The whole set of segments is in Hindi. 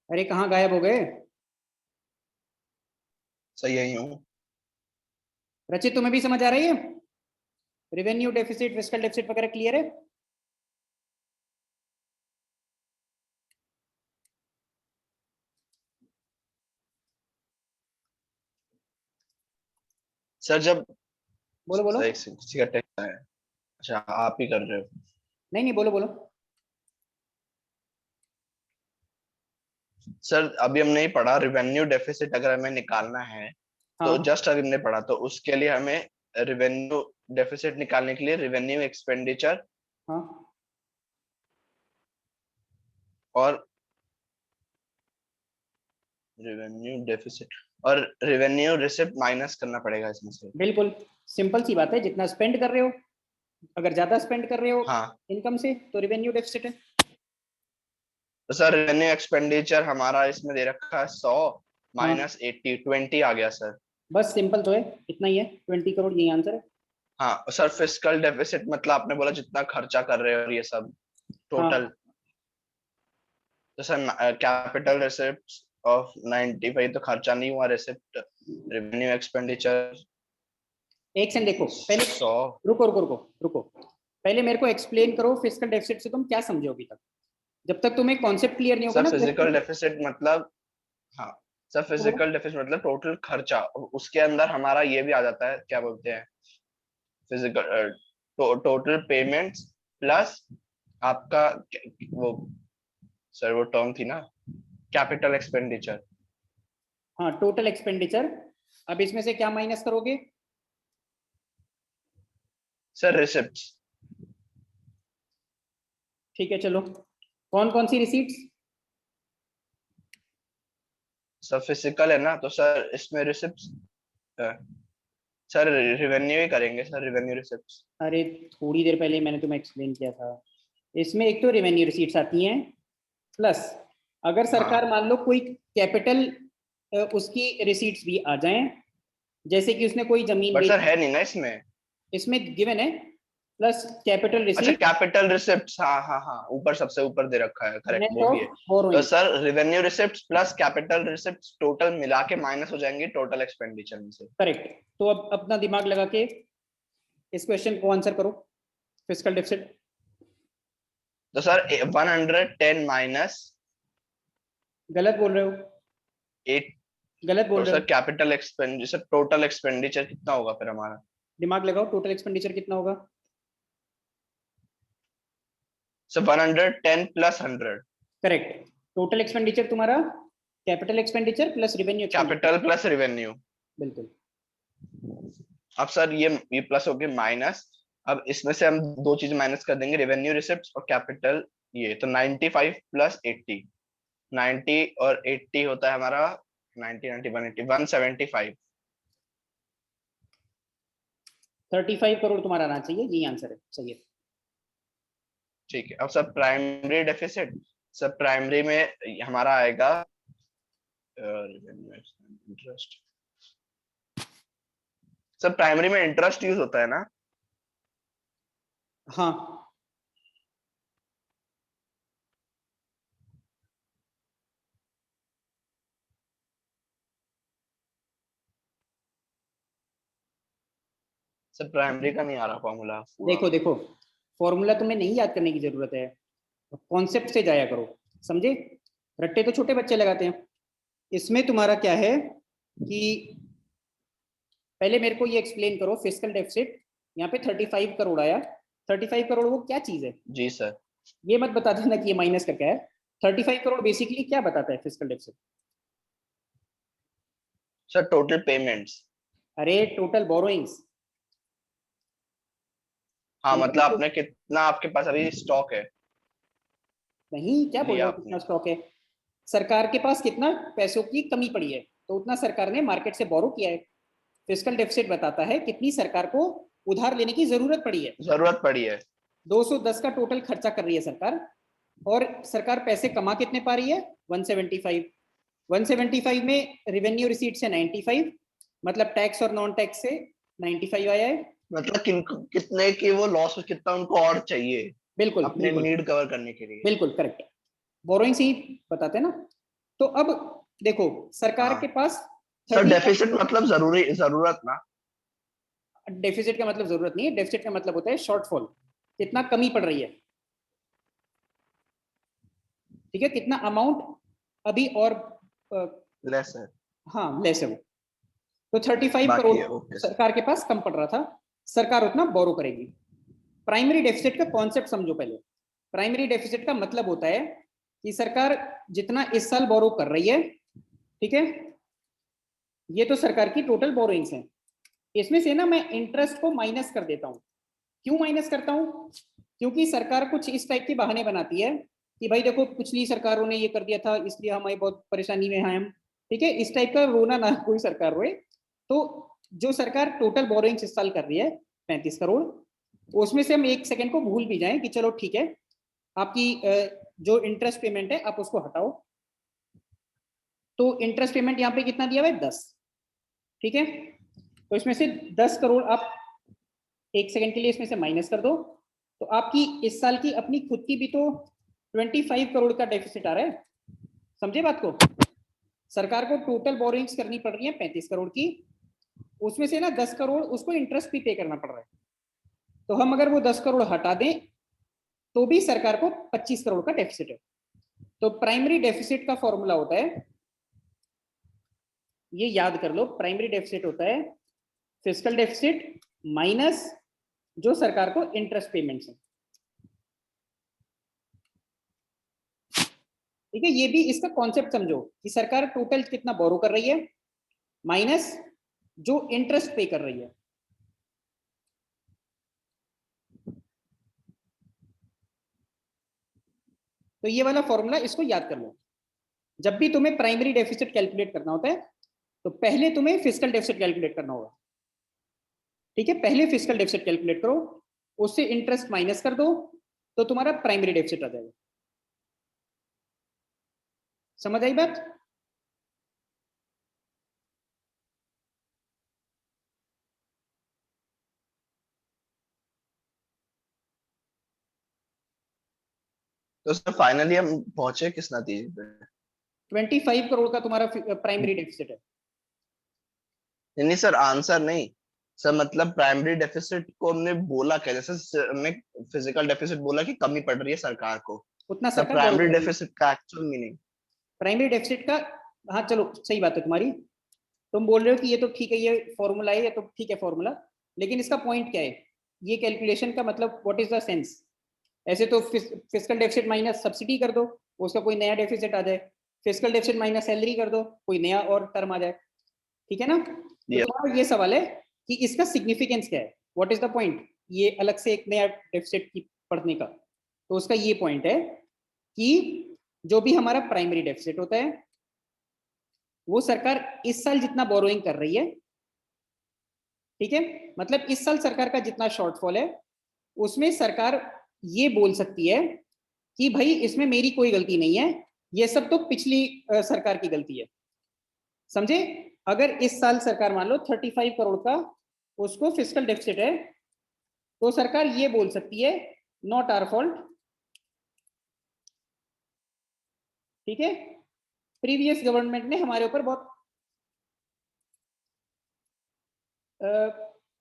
अरे कहाँ गायब हो गए? सही यही हूँ। रचित, तुम्हें भी समझ आ रही है? रेवेन्यू डेफिसिट, फिस्कल डेफिसिट वगैरह क्लियर है? सर जब बोलो बोलो। एक किसी का टेस्ट है। अच्छा आप ही कर रहे हो। नहीं नहीं, बोलो बोलो। सर अभी हमने ही पढ़ा रिवेन्यू डेफिसिट अगर हमें निकालना है तो हाँ जस्ट अभी हमने पढ़ा तो उसके लिए हमें रिवेन्यू डेफिसिट निकालने के लिए रिवेन्यू एक्सपेंडिचर हाँ। और रिवेन्यू डेफिसिट और रिवेन्यू रिसिप्ट माइनस करना पड़ेगा इसमें से। बिल्कुल सिंपल सी बात है, जितना स्पेंड कर रहे हो, अगर ज्यादा स्पेंड कर रहे हो हाँ इनकम से तो रेवेन्यू डेफिसिट है। तो सर रेवेन्यू एक्सपेंडिचर हमारा इसमें दे रखा है 100 हाँ माइनस 80 20 आ गया सर। बस सिंपल तो है, इतना ही है, 20 करोड़ यही आंसर है। हाँ सर फिस्कल डेफिसिट मतलब आपने बोला जितना खर्चा कर रहे हो और ये सब टोटल। हाँ तो सर कैपिटल रिसिप्ट ऑफ 95 तो खर्चा नहीं हुआ रिसिप्ट रेवेन्यू एक्सपेंडिचर एक सेकंड देखो पहले। 100। रुको रुको रुको रुको। पहले मेरे को एक्सप्लेन करो फिस्कल डेफिसिट से तुम क्या समझे हो अभी तक। जब तक तुम्हें कॉन्सेप्ट क्लियर नहीं होगा सर ना फिजिकल क्वेश्चन। डेफिसिट मतलब हाँ सर बोलो। फिजिकल डेफिसिट मतलब टोटल खर्चा उसके अंदर हमारा ये भी आ जाता है क्या बोलते हैं फिजिकल टोटल पेमेंट्स प्लस आपका वो सर वो टर्म थी ना कैपिटल एक्सपेंडिचर। हाँ टोटल एक्सपेंडिचर। अब इसमें से क्या माइनस करोगे? Sir receipt. ठीक है चलो। कौन कौन सी रिसीट्स? सर फिजिकल है ना तो सर इसमें रिसिप्ट सर रिवेन्यू ही करेंगे सर रिवेन्यू रिसिप्ट। अरे थोड़ी देर पहले मैंने तुम्हें एक्सप्लेन किया था। इसमें एक तो रेवेन्यू रिसीट्स आती हैं, प्लस अगर सरकार हाँ मान लो कोई कैपिटल उसकी रिसीट्स भी आ जाएं, जैसे कि उसने कोई जमीन बट सर बेची, है नहीं ना इसमें। इसमें गिवन है, प्लस कैपिटल अच्छा रिसीट कैपिटल रिसिप्ट हाँ हाँ हाँ ऊपर सबसे ऊपर दे रखा है करेक्ट नेट वो भी ऑफ है। तो borrowing. Sir revenue receipt plus capital receipt total मिला के माइनस हो जाएंगे टोटल एक्सपेंडिचर में से। करेक्ट। तो अब अपना दिमाग लगा के इस क्वेश्चन को आंसर करो, फिजिकल डेफिसिट। तो सर 110 माइनस गलत बोल रहे हो। 8 गलत बोल तो रहे सर हो। कैपिटल एक्सपेंडिचर टोटल एक्सपेंडिचर कितना होगा फिर हमारा। दिमाग लगाओ, टोटल एक्सपेंडिचर कितना होगा? Sir 110 plus 100 correct. Total expenditure तुम्हारा capital expenditure plus revenue expenditure. Capital plus revenue. बिल्कुल। अब सर ये प्लस हो गया माइनस। अब इसमें से हम दो चीज माइनस कर देंगे रेवेन्यू रिसिप्ट और कैपिटल ये तो 95 प्लस 80 90 और 80 होता है हमारा 90 90 180 175। 35 करोड़ तुम्हारा आना चाहिए, यही आंसर है, सही है। ठीक है अब sir primary deficit sir primary में हमारा आएगा इंटरेस्ट। सर प्राइमरी में इंटरेस्ट यूज होता है ना। हाँ सर प्राइमरी का नहीं आ रहा फॉर्मूला पूरा। देखो देखो, फॉर्मूला तुम्हें नहीं याद करने की जरूरत है, कॉन्सेप्ट से जाया करो, समझे? रट्टे तो छोटे बच्चे लगाते हैं। इसमें तुम्हारा क्या है कि पहले मेरे को ये एक्सप्लेन करो, फिस्कल डेफिसिट यहाँ पे 35 करोड़ आया। 35 करोड़ वो क्या चीज है? जी सर। ये मत बता देना कि ये माइनस का क्या है। 35 करोड़ बेसिकली क्या बताता है fiscal deficit? Sir total payments. अरे टोटल बोरोइंग्स। हाँ समझे मतलब ना? आपने कितना आपके पास अभी स्टॉक है नहीं, क्या बोल रहे लिया हो कितना आपने। स्टॉक है? सरकार के पास कितना पैसों की कमी पड़ी है, तो उतना सरकार ने मार्केट से बोरो किया है। फिस्कल डेफिसिट बताता है कितनी सरकार को उधार लेने की जरूरत पड़ी है। जरूरत पड़ी है। 210 का टोटल खर्चा कर रही है सरकार, और सरकार पैसे कमा कितने पा रही है? 175। 175 में रेवेन्यू रिसीट से 95, मतलब टैक्स और नॉन टैक्स से 95 आया है। मतलब कितने की वो लॉस कितना उनको और चाहिए बिल्कुल अपने बिल्कुल। नीड कवर करने के लिए। बिल्कुल करेक्ट। बोरोइंग से ही बताते हैं ना। तो अब देखो सरकार हाँ के पास सर 35 डेफिसिट मतलब जरूरत ना। डेफिसिट का मतलब जरूरत नहीं है, डेफिसिट का मतलब होता है शॉर्टफॉल, कितना कमी पड़ रही है, ठीक है, कितना अमाउंट अभी और लेस है। हाँ लेस है वो। तो 35 करोड़ बाकी है ओके सर। सरकार के पास कम पड़ रहा था, सरकार उतना बोरो करेगी। प्राइमरी डेफिसिट का कॉन्सेप्ट समझो पहले। प्राइमरी डेफिसिट का मतलब होता है कि सरकार जितना इस साल बोरो कर रही है, ठीक है, ये तो सरकार की टोटल बोरोइंग्स है, इसमें से ना मैं इंटरेस्ट को माइनस कर देता हूं। क्यों माइनस करता हूं? क्योंकि सरकार कुछ इस टाइप के बहाने बनाती है कि भाई देखो पिछली सरकारों ने ये कर दिया था इसलिए हमारी बहुत परेशानी में हैं हम, ठीक है, इस टाइप का रोना ना कोई सरकार रोए। तो जो सरकार टोटल बोरोइंग्स इस साल कर रही है 35 करोड़, उसमें से हम एक सेकंड को भूल भी जाएं कि चलो ठीक है आपकी जो इंटरेस्ट पेमेंट है आप उसको हटाओ, तो इंटरेस्ट पेमेंट यहाँ पे कितना दिया हुआ है 10, ठीक है, तो इसमें से 10 करोड़ आप एक सेकंड के लिए इसमें से माइनस कर दो, तो आपकी इस साल की अपनी खुद की भी तो 25 करोड़ का डेफिसिट आ रहा है। समझे बात को? सरकार को टोटल बोरोइंग्स करनी पड़ रही है 35 करोड़ की, उसमें से ना 10 करोड़ उसको इंटरेस्ट भी पे करना पड़ रहा है, तो हम अगर वो 10 करोड़ हटा दें तो भी सरकार को 25 करोड़ का डेफिसिट है। तो प्राइमरी डेफिसिट का फॉर्मूला होता है, ये याद कर लो, प्राइमरी डेफिसिट होता है फिस्कल डेफिसिट माइनस जो सरकार को इंटरेस्ट पेमेंट्स है, ठीक है, ये भी इसका कॉन्सेप्ट समझो कि सरकार टोटल कितना बोरो कर रही है माइनस जो इंटरेस्ट पे कर रही है। तो ये वाला फॉर्मूला इसको याद कर लो। जब भी तुम्हें प्राइमरी डेफिसिट कैलकुलेट करना होता है तो पहले तुम्हें फिस्कल डेफिसिट कैलकुलेट करना होगा, ठीक है, पहले फिस्कल डेफिसिट कैलकुलेट करो, उससे इंटरेस्ट माइनस कर दो, तो तुम्हारा प्राइमरी डेफिसिट आ जाएगा। समझ आई बात? तो सर फाइनली हम पहुंचे किस नतीजे पे? 25 करोड़ का तुम्हारा प्राइमरी डेफिसिट है। नहीं सर आंसर नहीं। सर मतलब प्राइमरी डेफिसिट को हमने बोला क्या, जैसे हमने फिजिकल डेफिसिट बोला कि कमी पड़ रही है सरकार को, उतना सर सरकार बोरो प्राइमरी करेगी। डेफिसिट का एक्चुअल मीनिंग? प्राइमरी डेफिसिट का, हाँ चलो सही बात है तुम्हारी, तुम बोल रहे हो कि ये तो ठीक है ये फॉर्मूला है, ये तो ठीक है फॉर्मूला, लेकिन इसका पॉइंट क्या है, ये कैलकुलेशन का मतलब व्हाट इज द सेंस? ऐसे तो फिस्कल डेफिसिट माइनस सब्सिडी कर दो, उसका कोई नया डेफिसिट आ जाए, फिस्कल डेफिसिट माइनस सैलरी कर दो, कोई नया और टर्म आ जाए, ठीक है ना? तो ये तुम्हारा ये सवाल है कि इसका सिग्निफिकेंस क्या है, व्हाट इज द पॉइंट, ये अलग से एक नया डेफिसिट की पढ़ने का। तो उसका ये पॉइंट है कि जो भी हमारा प्राइमरी डेफिसिट होता है वो सरकार इस साल जितना बोरोइंग कर रही है, ठीक है, मतलब इस साल सरकार का जितना शॉर्टफॉल है उसमें सरकार ये बोल सकती है कि भाई इसमें मेरी कोई गलती नहीं है, ये सब तो पिछली सरकार की गलती है। समझे? अगर इस साल सरकार मान लो 35 करोड़ का उसको फिस्कल डेफिसिट है, तो सरकार ये बोल सकती है नॉट आवर फॉल्ट, ठीक है, प्रीवियस गवर्नमेंट ने हमारे ऊपर बहुत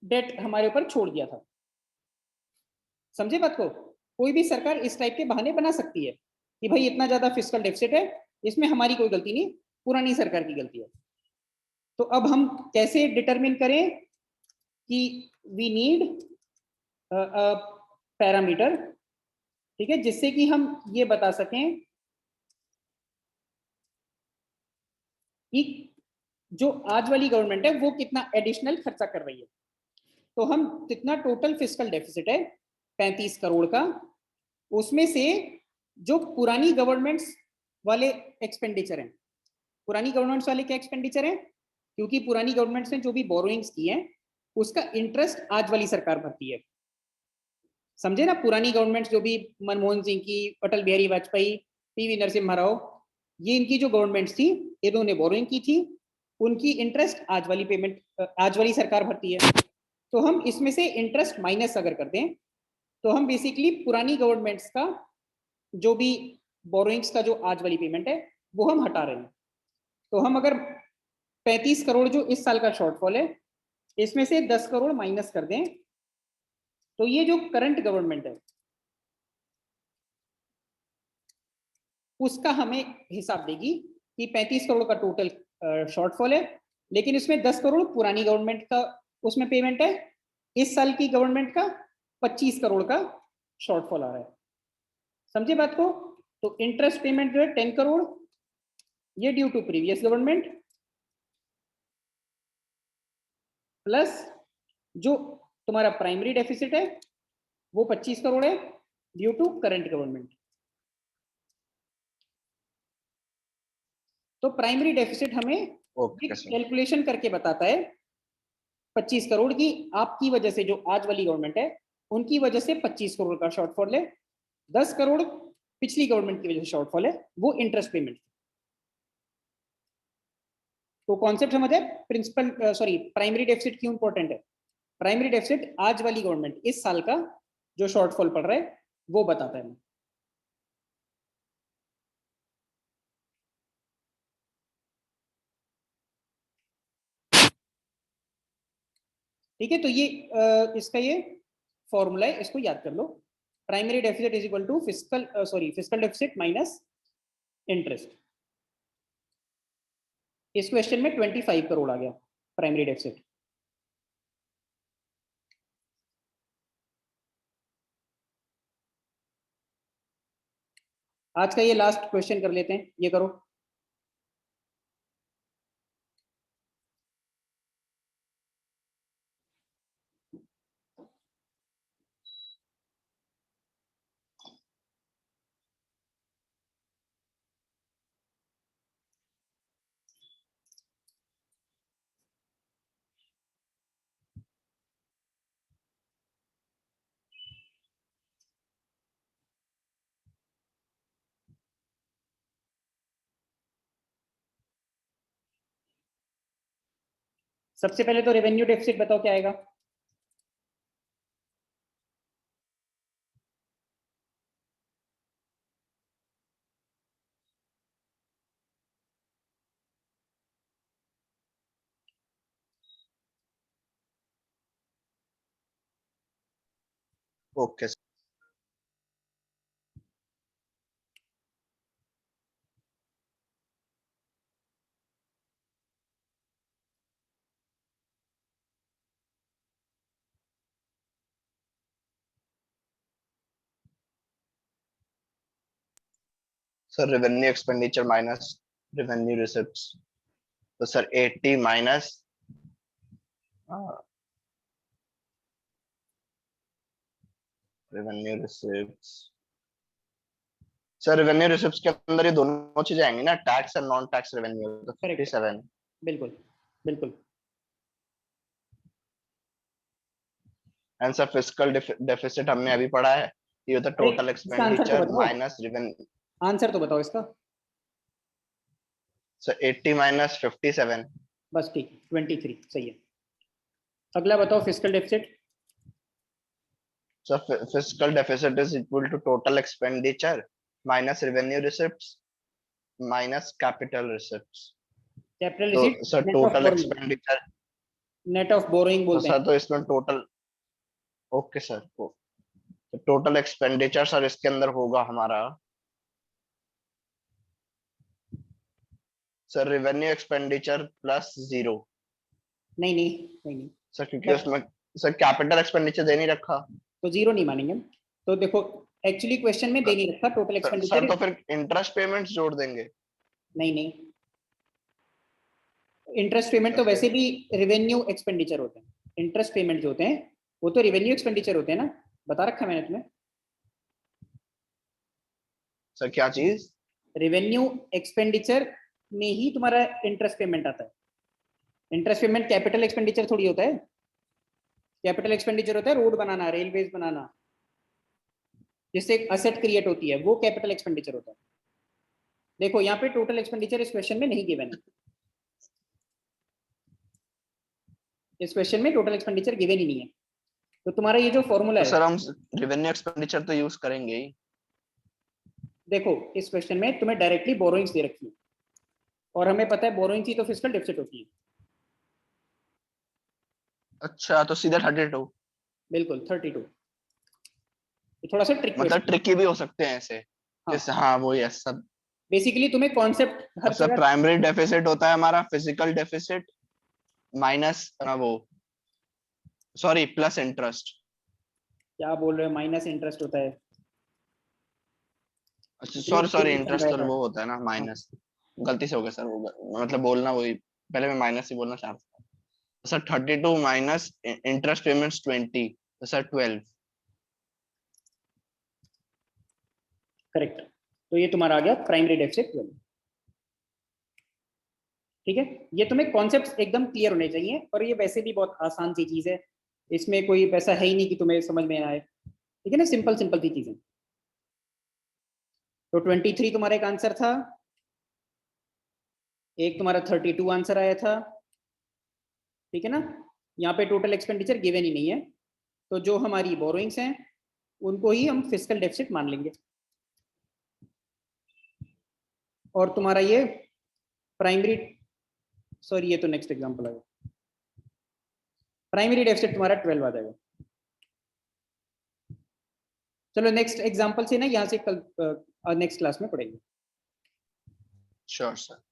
डेट हमारे ऊपर छोड़ दिया था। समझे बात को? कोई भी सरकार इस टाइप के बहाने बना सकती है कि भाई इतना ज्यादा फिस्कल डेफिसिट है, इसमें हमारी कोई गलती नहीं, पुरानी सरकार की गलती है। तो अब हम कैसे डिटरमिन करें कि वी नीड पैरामीटर, ठीक है, जिससे कि हम ये बता सकें कि जो आज वाली गवर्नमेंट है वो कितना एडिशनल खर्चा कर रही है। तो हम कितना टोटल फिस्कल डेफिसिट है 35 करोड़ का, उसमें से जो पुरानी गवर्नमेंट्स वाले एक्सपेंडिचर हैं, पुरानी गवर्नमेंट्स वाले क्या एक्सपेंडिचर हैं, क्योंकि पुरानी गवर्नमेंट्स ने जो भी बोरोइंग्स की हैं उसका इंटरेस्ट आज वाली सरकार भरती है। समझे ना? पुरानी गवर्नमेंट्स जो भी मनमोहन सिंह की, अटल बिहारी वाजपेयी, पीवी नरसिम्हा राव, ये इनकी जो गवर्नमेंट्स थी इन्होंने बोरोइंग की थी, उनकी इंटरेस्ट आज वाली पेमेंट आज वाली सरकार भरती है। तो हम इसमें से इंटरेस्ट माइनस अगर कर दें तो हम बेसिकली पुरानी गवर्नमेंट्स का जो भी बोरोइंग्स का जो आज वाली पेमेंट है वो हम हटा रहे हैं। तो हम अगर 35 करोड़ जो इस साल का शॉर्टफॉल है, इसमें से 10 करोड़ माइनस कर दें, तो ये जो करंट गवर्नमेंट है उसका हमें हिसाब देगी कि 35 करोड़ का टोटल शॉर्टफॉल है, लेकिन इसमें 10 करोड़ पुरानी गवर्नमेंट का उसमें पेमेंट है, इस साल की गवर्नमेंट का 25 करोड़ का शॉर्टफॉल आ रहा है। समझे बात को? तो इंटरेस्ट पेमेंट जो है 10 करोड़, ये due to previous government, plus जो तुम्हारा प्राइमरी डेफिसिट है वो 25 करोड़ है ड्यू टू करंट गवर्नमेंट। तो प्राइमरी डेफिसिट हमें ओके सर। कैलकुलेशन करके बताता है 25 करोड़ की आपकी वजह से, जो आज वाली गवर्नमेंट है उनकी वजह से 25 करोड़ का शॉर्टफॉल है, 10 करोड़ पिछली गवर्नमेंट की वजह से शॉर्टफॉल है, वो इंटरेस्ट पेमेंट। तो कॉन्सेप्ट समझ है? प्रिंसिपल सॉरी प्राइमरी डेफिसिट क्यों इंपॉर्टेंट है? प्राइमरी डेफिसिट आज वाली गवर्नमेंट इस साल का जो शॉर्टफॉल पड़ रहा है वो बताता है। ठीक है, तो ये इसका ये फॉर्मूला है, इसको याद कर लो। Primary deficit is equal to fiscal deficit minus interest. इस क्वेश्चन में 25 करोड़ आ गया प्राइमरी डेफिसिट। आज का ये लास्ट क्वेश्चन कर लेते हैं, ये करो। सबसे पहले तो रेवेन्यू डेफिसिट बताओ क्या आएगा? Okay sir. Sir revenue expenditure minus revenue receipts, तो sir 80 minus revenue receipts. Sir revenue receipts के अंदर ये दोनों चीजें आएंगी ना, tax and non tax revenue, तो करेक्ट, 57। बिल्कुल बिल्कुल। एंड सर फिस्कल डेफिसिट हमने अभी पढ़ा है, ये होता है अरे टोटल इसका आंसर तो एक्सपेंडिचर बताओ, माइनस रेवेन्यू। आंसर तो बताओ इसका। Sir 80 minus 57। बस ठीक, 23 सही है। अगला बताओ fiscal deficit. Sir fiscal deficit is equal to total expenditure minus revenue receipts minus capital receipts. Capital तो receipt sir net of total borrowing, expenditure, net of borrowing तो बोलते हैं। सर तो इसमें total, okay sir, total expenditure sir इसके अंदर होगा हमारा सर रेवेन्यू एक्सपेंडिचर प्लस 0। नहीं नहीं नहीं नहीं, सर क्योंकि उसमें सर कैपिटल एक्सपेंडिचर दे नहीं रखा। तो जीरो नहीं मानेंगे हम। तो देखो एक्चुअली क्वेश्चन में दे नहीं रखा टोटल सर एक्सपेंडिचर। तो फिर इंटरेस्ट पेमेंट्स जोड़ देंगे। नहीं नहीं, इंटरेस्ट पेमेंट सर तो फिर वैसे भी रेवेन्यू एक्सपेंडिचर होते हैं। इंटरेस्ट पेमेंट जो होते हैं वो तो रेवेन्यू एक्सपेंडिचर होते हैं ना, बता रखा है मैंने तुम्हें। सर क्या चीज? रेवेन्यू एक्सपेंडिचर में ही तुम्हारा इंटरेस्ट पेमेंट आता है। इंटरेस्ट पेमेंट कैपिटल एक्सपेंडिचर थोड़ी होता है। कैपिटल एक्सपेंडिचर होता है रोड बनाना, रेलवेज बनाना, जिससे एक असेट क्रिएट होती है, वो कैपिटल एक्सपेंडिचर होता है। देखो यहाँ पे टोटल एक्सपेंडिचर इस क्वेश्चन में नहीं गिवन है। इस क्वेश्चन में टोटल एक्सपेंडिचर गिवन ही नहीं है। तो तुम्हारा ये जो फॉर्मूला तो है, सर हम रेवेन्यू एक्सपेंडिचर तो यूज करेंगे ही। देखो इस क्वेश्चन में तुम्हें डायरेक्टली बोरोइंग्स दे रखी है, और हमें पता है बोरोइंग थी तो फिजिकल डेफिसिट होती है। अच्छा, तो सीधा 32। बिल्कुल 32। ये थोड़ा सा ट्रिक मतलब क्वेश्चन। ट्रिकी भी हो सकते हैं ऐसे, हाँ जैसे हाँ वो ये सब। बेसिकली तुम्हें कॉन्सेप्ट हर सब जगह। प्राइमरी डेफिसिट होता है हमारा, फिजिकल डेफिसिट माइनस वो, सॉरी प्लस इंटरेस्ट। क्या बोल रहे हो, माइनस इंटरेस्ट होता है। अच्छा इतनी सॉरी बड़ी सॉरी, नहीं इंटरेस्ट समझाया तो था। वो होता है ना हाँ माइनस। गलती से हो गया सर वो, मतलब बोलना वही, पहले मैं माइनस ही बोलना चाहता था। सर 32 माइनस इंटरेस्ट पेमेंट्स 20, तो सर 12। करेक्ट। तो ये तुम्हारा आ गया प्राइमरी डेफिसिट 12। ठीक है, ये तुम्हें कॉन्सेप्ट्स एकदम क्लियर होने चाहिए, और ये वैसे भी बहुत आसान सी चीज है, इसमें कोई वैसा है ही नहीं कि तुम्हें समझ में आए। ठीक है ना, सिंपल सिंपल सी चीजें। तो 23 तुम्हारा एक आंसर था, एक तुम्हारा 32 आंसर आया था। ठीक है ना, यहाँ पे टोटल एक्सपेंडिचर गिवन ही नहीं है, तो जो हमारी बोरोइंग्स हैं उनको ही हम फिजिकल डेफिसिट मान लेंगे। और तुम्हारा ये प्राइमरी, सॉरी ये तो नेक्स्ट एग्जांपल आएगा, प्राइमरी डेफिसिट तुम्हारा 12 आ जाएगा। चलो नेक्स्ट एग्जांपल से ना यहाँ से कल नेक्स्ट क्लास में पढ़ेंगे। Sure sir.